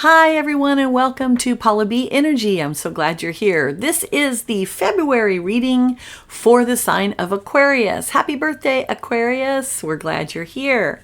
Hi everyone and welcome to Paula B Energy. I'm so glad you're here. This is the February reading for the sign of Aquarius. Happy birthday, Aquarius. We're glad you're here.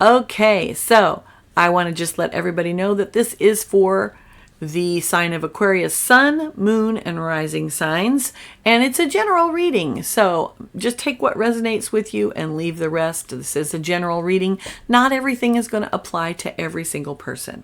Okay, so I want to just let everybody know that this is for the sign of Aquarius, sun, moon, and rising signs, and it's a general reading. So just take what resonates with you and leave the rest. This is a general reading. Not everything is going to apply to every single person.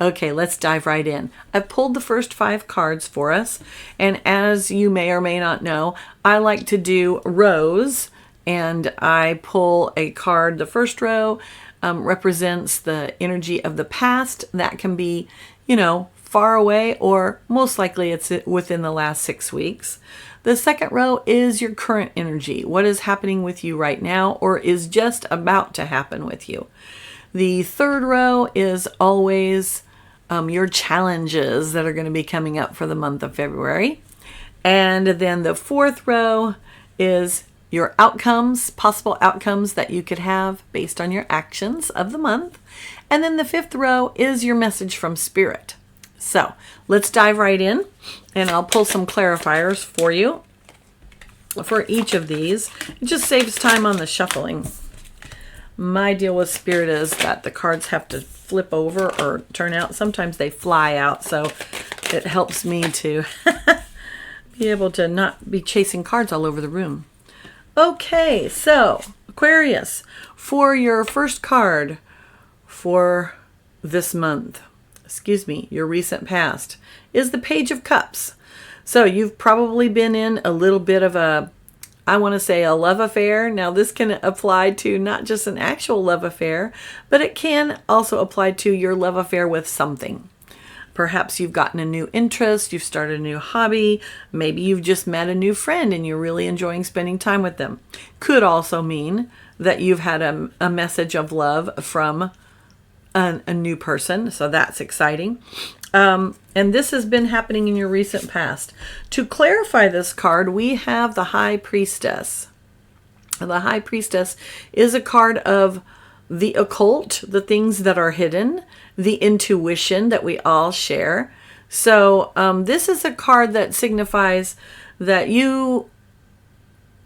Okay, let's dive right in. I've pulled the first 5 cards for us, and as you may or may not know, I like to do rows, and I pull a card. The first row represents the energy of the past. That can be, far away, or most likely it's within the last 6 weeks. The second row is your current energy, what is happening with you right now or is just about to happen with you. The third row is always your challenges that are going to be coming up for the month of February. And then the fourth row is your outcomes, possible outcomes that you could have based on your actions of the month. And then the fifth row is your message from Spirit. So let's dive right in, and I'll pull some clarifiers for you for each of these. It just saves time on the shuffling. My deal with Spirit is that the cards have to flip over or turn out. Sometimes they fly out, so it helps me to be able to not be chasing cards all over the room. Okay, so Aquarius, for your first card for this month, your recent past, is the Page of Cups. So you've probably been in a little bit of a love affair. Now this can apply to not just an actual love affair, but it can also apply to your love affair with something. Perhaps you've gotten a new interest, you've started a new hobby, maybe you've just met a new friend and you're really enjoying spending time with them. Could also mean that you've had a message of love from a new person, so that's exciting. And this has been happening in your recent past. To clarify this card, we have the High Priestess. The High Priestess is a card of the occult, the things that are hidden, the intuition that we all share. So this is a card that signifies that you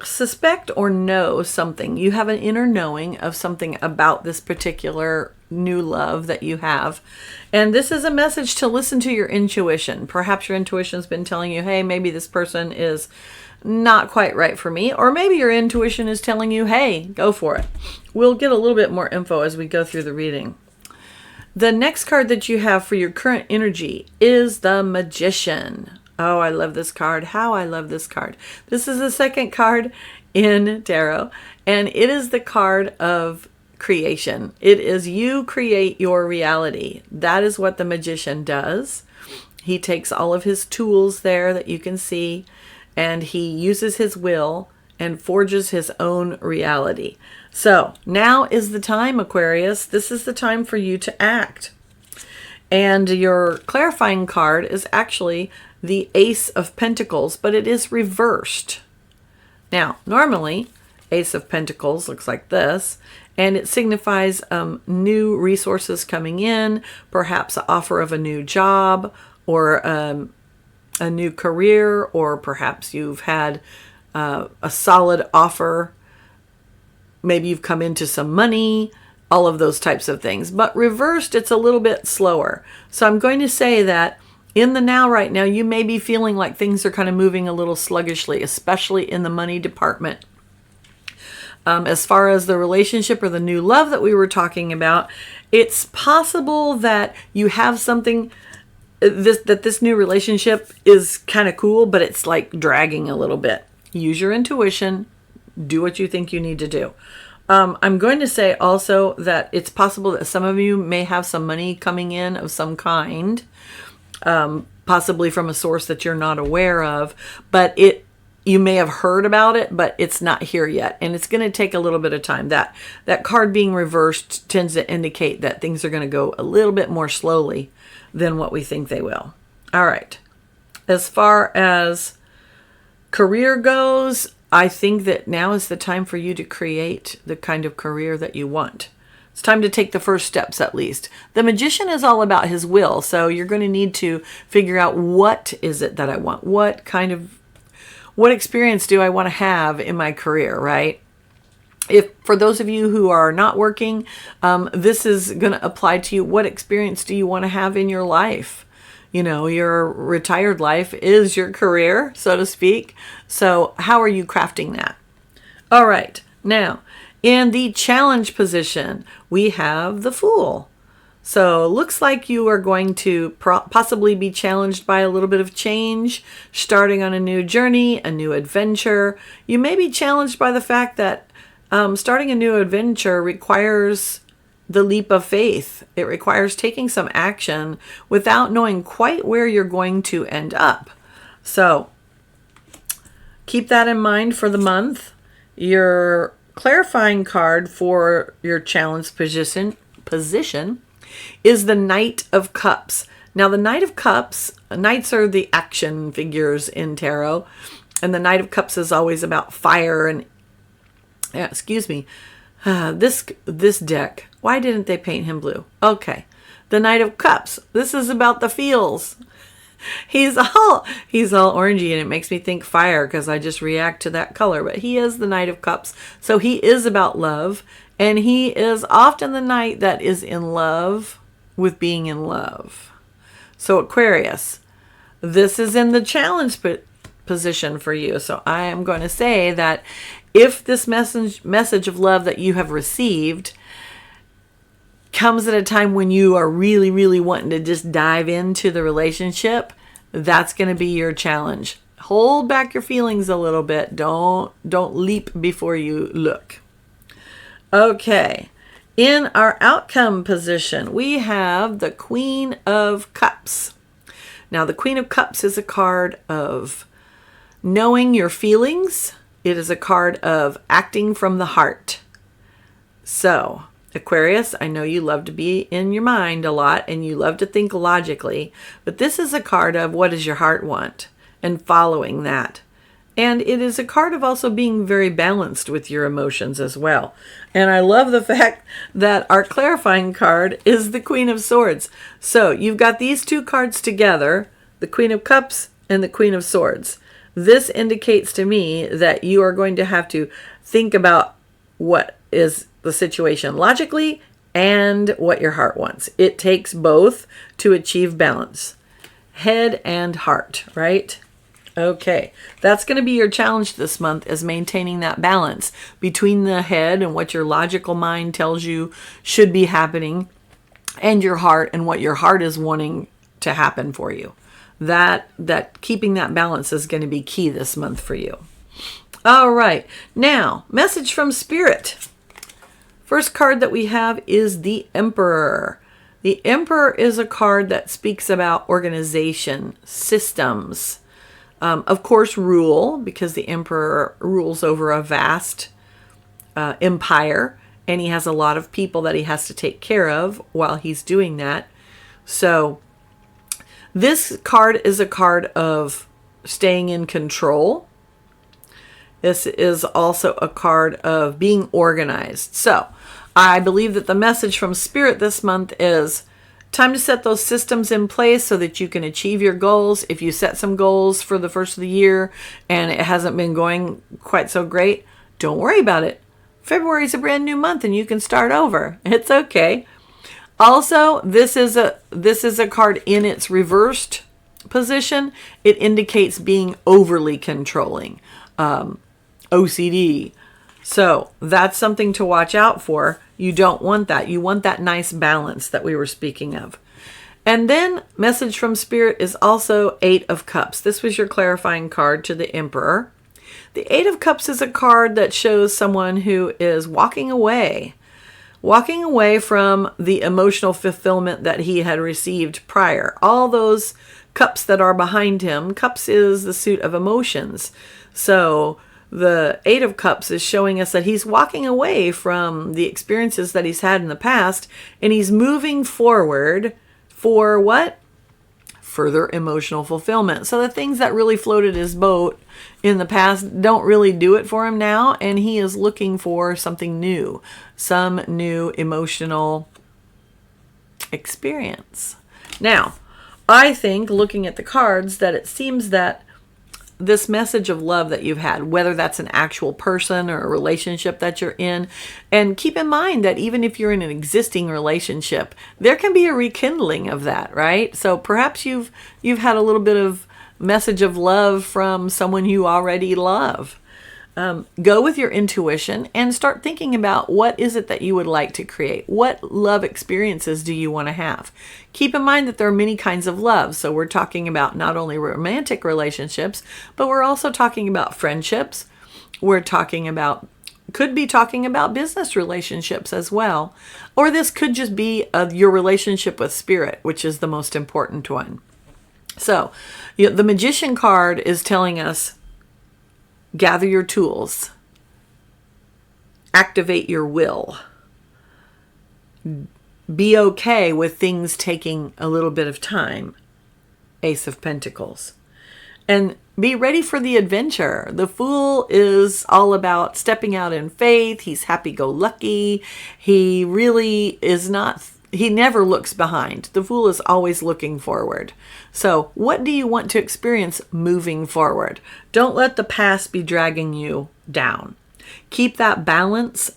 suspect or know something. You have an inner knowing of something about this particular new love that you have. And this is a message to listen to your intuition. Perhaps your intuition's been telling you, hey, maybe this person is not quite right for me. Or maybe your intuition is telling you, hey, go for it. We'll get a little bit more info as we go through the reading. The next card that you have for your current energy is the Magician. Oh, I love this card. How I love this card. This is the second card in tarot, and it is the card of creation. It is you create your reality. That is what the Magician does. He takes all of his tools there that you can see, and he uses his will and forges his own reality. So now is the time, Aquarius. This is the time for you to act. And your clarifying card is actually the Ace of Pentacles, but it is reversed. Now, normally, Ace of Pentacles looks like this, and it signifies new resources coming in, perhaps an offer of a new job, or a new career, or perhaps you've had a solid offer. Maybe you've come into some money, all of those types of things. But reversed, it's a little bit slower. So I'm going to say that in the now right now, you may be feeling like things are kind of moving a little sluggishly, especially in the money department. As far as the relationship or the new love that we were talking about, it's possible that you have something, this new relationship is kind of cool, but it's like dragging a little bit. Use your intuition. Do what you think you need to do. I'm going to say also that it's possible that some of you may have some money coming in of some kind, possibly from a source that you're not aware of, but you may have heard about it, but it's not here yet. And it's going to take a little bit of time. That card being reversed tends to indicate that things are going to go a little bit more slowly than what we think they will. All right. As far as career goes, I think that now is the time for you to create the kind of career that you want. It's time to take the first steps at least. The Magician is all about his will. So you're going to need to figure out, what is it that I want? What experience do I want to have in my career, right? If for those of you who are not working, this is going to apply to you. What experience do you want to have in your life? Your retired life is your career, so to speak. So how are you crafting that? All right. Now, in the challenge position, we have the Fool. So it looks like you are going to possibly be challenged by a little bit of change, starting on a new journey, a new adventure. You may be challenged by the fact that starting a new adventure requires the leap of faith. It requires taking some action without knowing quite where you're going to end up. So keep that in mind for the month. Your clarifying card for your challenge position is the Knight of Cups. Now, the Knight of Cups, knights are the action figures in tarot, and the Knight of Cups is always about fire and this deck. Why didn't they paint him blue? Okay. The Knight of Cups. This is about the feels. He's all orangey, and it makes me think fire because I just react to that color. But he is the Knight of Cups. So he is about love, and he is often the knight that is in love with being in love. So Aquarius, this is in the challenge position for you. So I am going to say that if this message of love that you have received comes at a time when you are really, really wanting to just dive into the relationship, that's going to be your challenge. Hold back your feelings a little bit. Don't leap before you look. Okay. In our outcome position, we have the Queen of Cups. Now, the Queen of Cups is a card of knowing your feelings. It is a card of acting from the heart. So, Aquarius, I know you love to be in your mind a lot and you love to think logically, but this is a card of what does your heart want and following that. And it is a card of also being very balanced with your emotions as well. And I love the fact that our clarifying card is the Queen of Swords. So you've got these two cards together, the Queen of Cups and the Queen of Swords. This indicates to me that you are going to have to think about what is the situation logically and what your heart wants. It takes both to achieve balance. Head and heart, right? Okay, that's going to be your challenge this month, is maintaining that balance between the head and what your logical mind tells you should be happening and your heart and what your heart is wanting to happen for you. That keeping that balance is going to be key this month for you. All right, now, message from Spirit. First card that we have is the Emperor. The Emperor is a card that speaks about organization, systems, of course, rule, because the Emperor rules over a vast empire, and he has a lot of people that he has to take care of while he's doing that. So this card is a card of staying in control. This is also a card of being organized. So I believe that the message from Spirit this month is time to set those systems in place so that you can achieve your goals. If you set some goals for the first of the year and it hasn't been going quite so great, don't worry about it. February is a brand new month and you can start over. It's okay. Also, this is a card in its reversed position. It indicates being overly controlling, OCD. So that's something to watch out for. You don't want that. You want that nice balance that we were speaking of. And then message from Spirit is also Eight of Cups. This was your clarifying card to the Emperor. The Eight of Cups is a card that shows someone who is walking away from the emotional fulfillment that he had received prior. All those cups that are behind him. Cups is the suit of emotions. So the Eight of Cups is showing us that he's walking away from the experiences that he's had in the past, and he's moving forward for what? further emotional fulfillment. So the things that really floated his boat in the past don't really do it for him now, and he is looking for something new, some new emotional experience. Now, I think, looking at the cards, that it seems that this message of love that you've had, whether that's an actual person or a relationship that you're in, and keep in mind that even if you're in an existing relationship, there can be a rekindling of that, right? So perhaps you've had a little bit of message of love from someone you already love. Go with your intuition and start thinking about what is it that you would like to create. What love experiences do you want to have? Keep in mind that there are many kinds of love. So we're talking about not only romantic relationships, but we're also talking about friendships. Could be talking about business relationships as well. Or this could just be your relationship with spirit, which is the most important one. So the Magician card is telling us, gather your tools, activate your will, be okay with things taking a little bit of time, Ace of Pentacles, and be ready for the adventure. The Fool is all about stepping out in faith. He's happy-go-lucky. He really is not. He never looks behind. The Fool is always looking forward. So what do you want to experience moving forward? Don't let the past be dragging you down. Keep that balance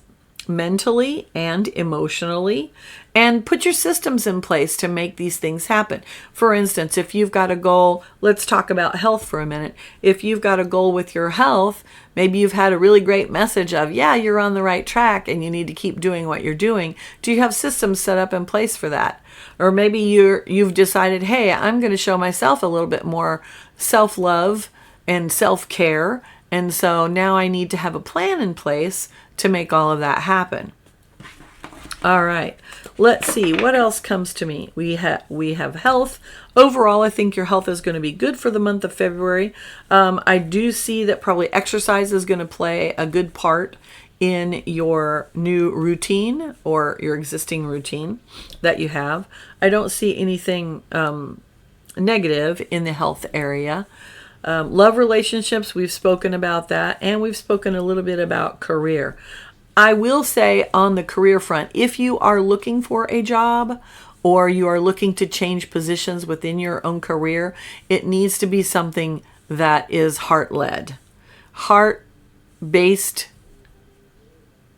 mentally and emotionally, and put your systems in place to make these things happen. For instance, if you've got a goal, let's talk about health for a minute. If you've got a goal with your health, maybe you've had a really great message of, yeah, you're on the right track and you need to keep doing what you're doing. Do you have systems set up in place for that? Or maybe you've decided, hey, I'm going to show myself a little bit more self-love and self-care. And so now I need to have a plan in place to make all of that happen. All right, let's see what else comes to me. We have health. Overall, I think your health is going to be good for the month of February. I do see that probably exercise is going to play a good part in your new routine or your existing routine that you have. I don't see anything negative in the health area. Love relationships, we've spoken about that, and we've spoken a little bit about career. I will say on the career front, if you are looking for a job or you are looking to change positions within your own career, it needs to be something that is heart-led. Heart-based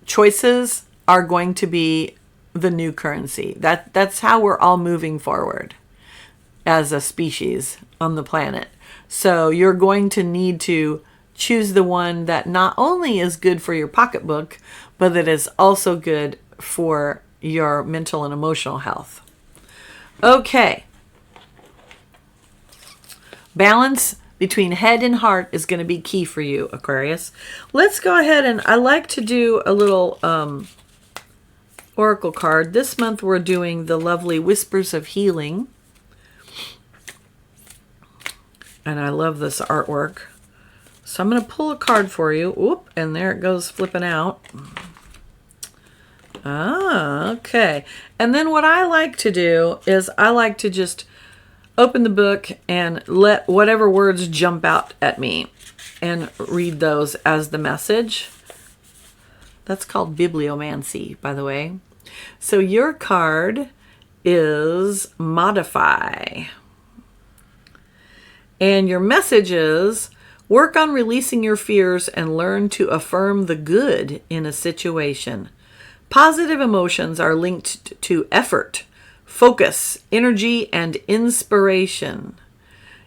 choices are going to be the new currency. That's how we're all moving forward as a species on the planet. So you're going to need to choose the one that not only is good for your pocketbook, but that is also good for your mental and emotional health. Okay. Balance between head and heart is going to be key for you, Aquarius. Let's go ahead, and I like to do a little oracle card. This month we're doing the lovely Whispers of Healing. And I love this artwork. So I'm going to pull a card for you. Oop, and there it goes flipping out. Ah, okay. And then what I like to do is I like to just open the book and let whatever words jump out at me and read those as the message. That's called bibliomancy, by the way. So your card is Modify. And your message is, work on releasing your fears and learn to affirm the good in a situation. Positive emotions are linked to effort, focus, energy, and inspiration.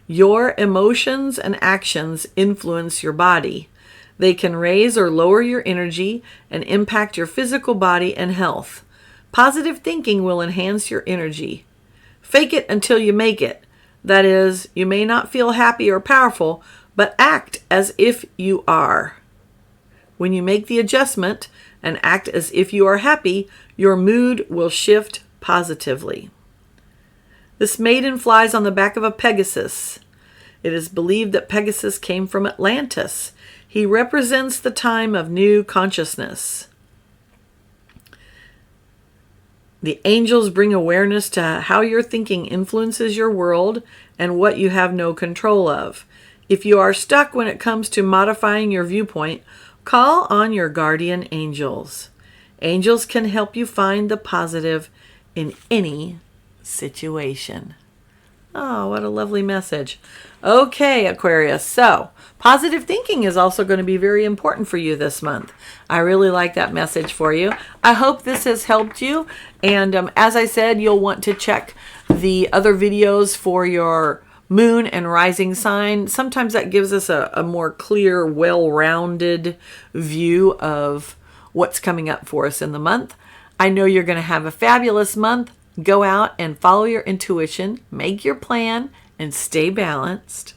Your emotions and actions influence your body. They can raise or lower your energy and impact your physical body and health. Positive thinking will enhance your energy. Fake it until you make it. That is, you may not feel happy or powerful, but act as if you are. When you make the adjustment and act as if you are happy, your mood will shift positively. This maiden flies on the back of a Pegasus. It is believed that Pegasus came from Atlantis. He represents the time of new consciousness. The angels bring awareness to how your thinking influences your world and what you have no control of. If you are stuck when it comes to modifying your viewpoint, call on your guardian angels. Angels can help you find the positive in any situation. Oh, what a lovely message. Okay, Aquarius. So, positive thinking is also going to be very important for you this month. I really like that message for you. I hope this has helped you. And as I said, you'll want to check the other videos for your moon and rising sign. Sometimes that gives us a more clear, well-rounded view of what's coming up for us in the month. I know you're going to have a fabulous month. Go out and follow your intuition, make your plan, and stay balanced.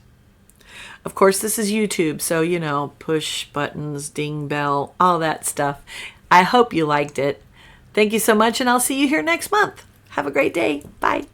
Of course, this is YouTube, so, you know, push buttons, ding bell, all that stuff. I hope you liked it. Thank you so much, and I'll see you here next month. Have a great day. Bye.